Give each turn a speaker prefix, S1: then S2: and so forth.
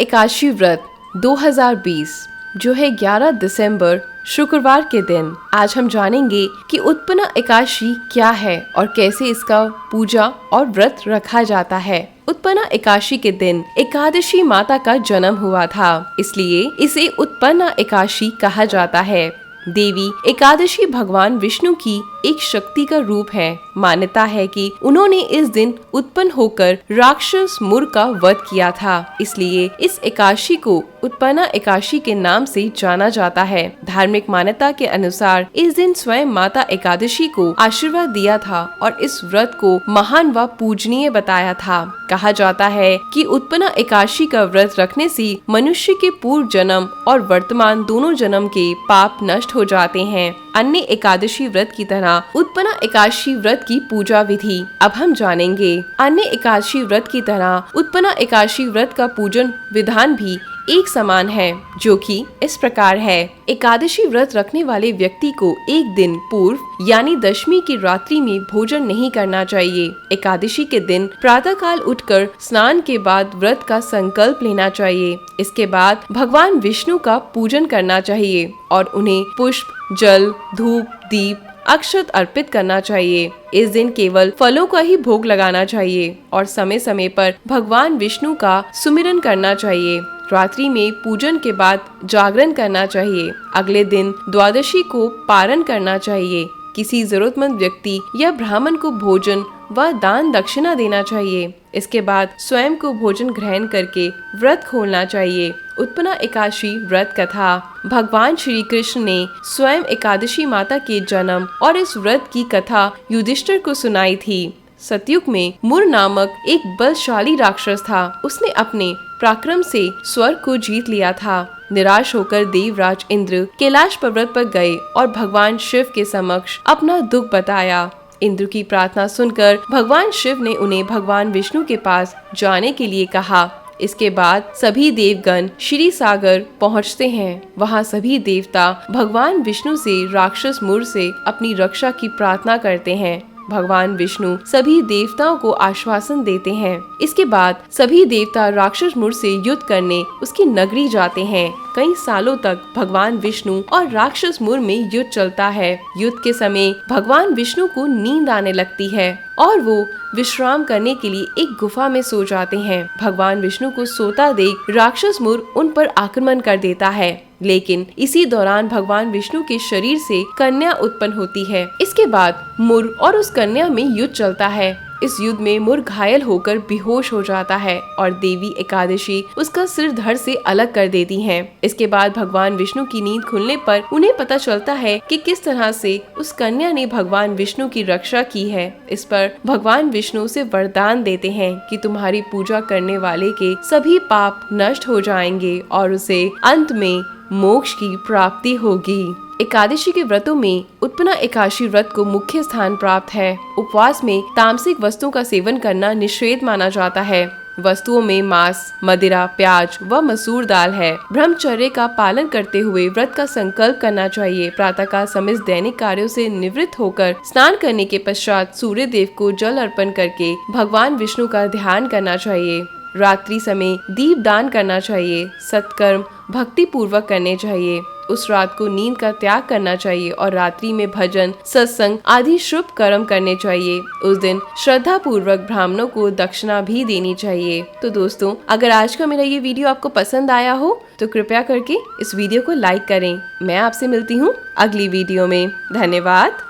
S1: एकादशी व्रत 2020 जो है 11 दिसंबर शुक्रवार के दिन। आज हम जानेंगे कि उत्पन्ना एकादशी क्या है और कैसे इसका पूजा और व्रत रखा जाता है। उत्पन्ना एकादशी के दिन एकादशी माता का जन्म हुआ था, इसलिए इसे उत्पन्ना एकादशी कहा जाता है। देवी एकादशी भगवान विष्णु की एक शक्ति का रूप है। मान्यता है कि उन्होंने इस दिन उत्पन्न होकर राक्षस मुर का वध किया था, इसलिए इस एकादशी को उत्पन्ना एकादशी के नाम से जाना जाता है। धार्मिक मान्यता के अनुसार इस दिन स्वयं माता एकादशी को आशीर्वाद दिया था और इस व्रत को महान व पूजनीय बताया था। कहा जाता है कि उत्पन्ना एकादशी का व्रत रखने से मनुष्य के पूर्व जन्म और वर्तमान दोनों जन्म के पाप नष्ट हो जाते हैं। अन्य एकादशी व्रत की तरह उत्पन्ना एकादशी व्रत की पूजा विधि अब हम जानेंगे। अन्य एकादशी व्रत की तरह उत्पन्ना एकादशी व्रत का पूजन विधान भी एक समान है, जो कि इस प्रकार है। एकादशी व्रत रखने वाले व्यक्ति को एक दिन पूर्व यानी दशमी की रात्रि में भोजन नहीं करना चाहिए। एकादशी के दिन प्रातः काल उठकर स्नान के बाद व्रत का संकल्प लेना चाहिए। इसके बाद भगवान विष्णु का पूजन करना चाहिए और उन्हें पुष्प, जल, धूप, दीप, अक्षत अर्पित करना चाहिए। इस दिन केवल फलों का ही भोग लगाना चाहिए और समय समय पर भगवान विष्णु का सुमिरन करना चाहिए। रात्रि में पूजन के बाद जागरण करना चाहिए। अगले दिन द्वादशी को पारण करना चाहिए। किसी जरूरतमंद व्यक्ति या ब्राह्मण को भोजन व दान दक्षिणा देना चाहिए। इसके बाद स्वयं को भोजन ग्रहण करके व्रत खोलना चाहिए। उत्पन्ना एकादशी व्रत कथा। भगवान श्री कृष्ण ने स्वयं एकादशी माता के जन्म और इस व्रत की कथा युधिष्ठिर को सुनाई थी। सतयुग में मुर नामक एक बलशाली राक्षस था। उसने अपने पराक्रम से स्वर्ग को जीत लिया था। निराश होकर देवराज इंद्र कैलाश पर्वत पर गए और भगवान शिव के समक्ष अपना दुख बताया। इंद्र की प्रार्थना सुनकर भगवान शिव ने उन्हें भगवान विष्णु के पास जाने के लिए कहा। इसके बाद सभी देवगण क्षीर सागर पहुँचते हैं। वहाँ सभी देवता भगवान विष्णु से राक्षस मुर से अपनी रक्षा की प्रार्थना करते हैं। भगवान विष्णु सभी देवताओं को आश्वासन देते हैं। इसके बाद सभी देवता राक्षस मुर से युद्ध करने उसकी नगरी जाते हैं। कई सालों तक भगवान विष्णु और राक्षस मुर में युद्ध चलता है। युद्ध के समय भगवान विष्णु को नींद आने लगती है और वो विश्राम करने के लिए एक गुफा में सो जाते हैं। भगवान विष्णु को सोता देख राक्षस मुर उन पर आक्रमण कर देता है, लेकिन इसी दौरान भगवान विष्णु के शरीर से कन्या उत्पन्न होती है। इसके बाद मुर और उस कन्या में युद्ध चलता है। इस युद्ध में मुर घायल होकर बेहोश हो जाता है और देवी एकादशी उसका सिर धड़ से अलग कर देती हैं। इसके बाद भगवान विष्णु की नींद खुलने पर उन्हें पता चलता है कि किस तरह से उस कन्या ने भगवान विष्णु की रक्षा की है। इस पर भगवान विष्णु से वरदान देते हैं कि तुम्हारी पूजा करने वाले के सभी पाप नष्ट हो जाएंगे और उसे अंत में मोक्ष की प्राप्ति होगी। एकादशी के व्रतों में उत्पन्ना एकादशी व्रत को मुख्य स्थान प्राप्त है। उपवास में तामसिक वस्तुओं का सेवन करना निषेध माना जाता है। वस्तुओं में मांस, मदिरा, प्याज व मसूर दाल है। ब्रह्मचर्य का पालन करते हुए व्रत का संकल्प करना चाहिए। प्रातःकाल समस्त दैनिक कार्यों से निवृत्त होकर स्नान करने के पश्चात सूर्य देव को जल अर्पण करके भगवान विष्णु का ध्यान करना चाहिए। रात्रि समय दीप दान करना चाहिए। सत्कर्म भक्ति पूर्वक करने चाहिए। उस रात को नींद का त्याग करना चाहिए और रात्रि में भजन, सत्संग आदि शुभ कर्म करने चाहिए। उस दिन श्रद्धा पूर्वक ब्राह्मणों को दक्षिणा भी देनी चाहिए। तो दोस्तों, अगर आज का मेरा ये वीडियो आपको पसंद आया हो तो कृपया करके इस वीडियो को लाइक करें। मैं आपसे मिलती हूँ अगली वीडियो में। धन्यवाद।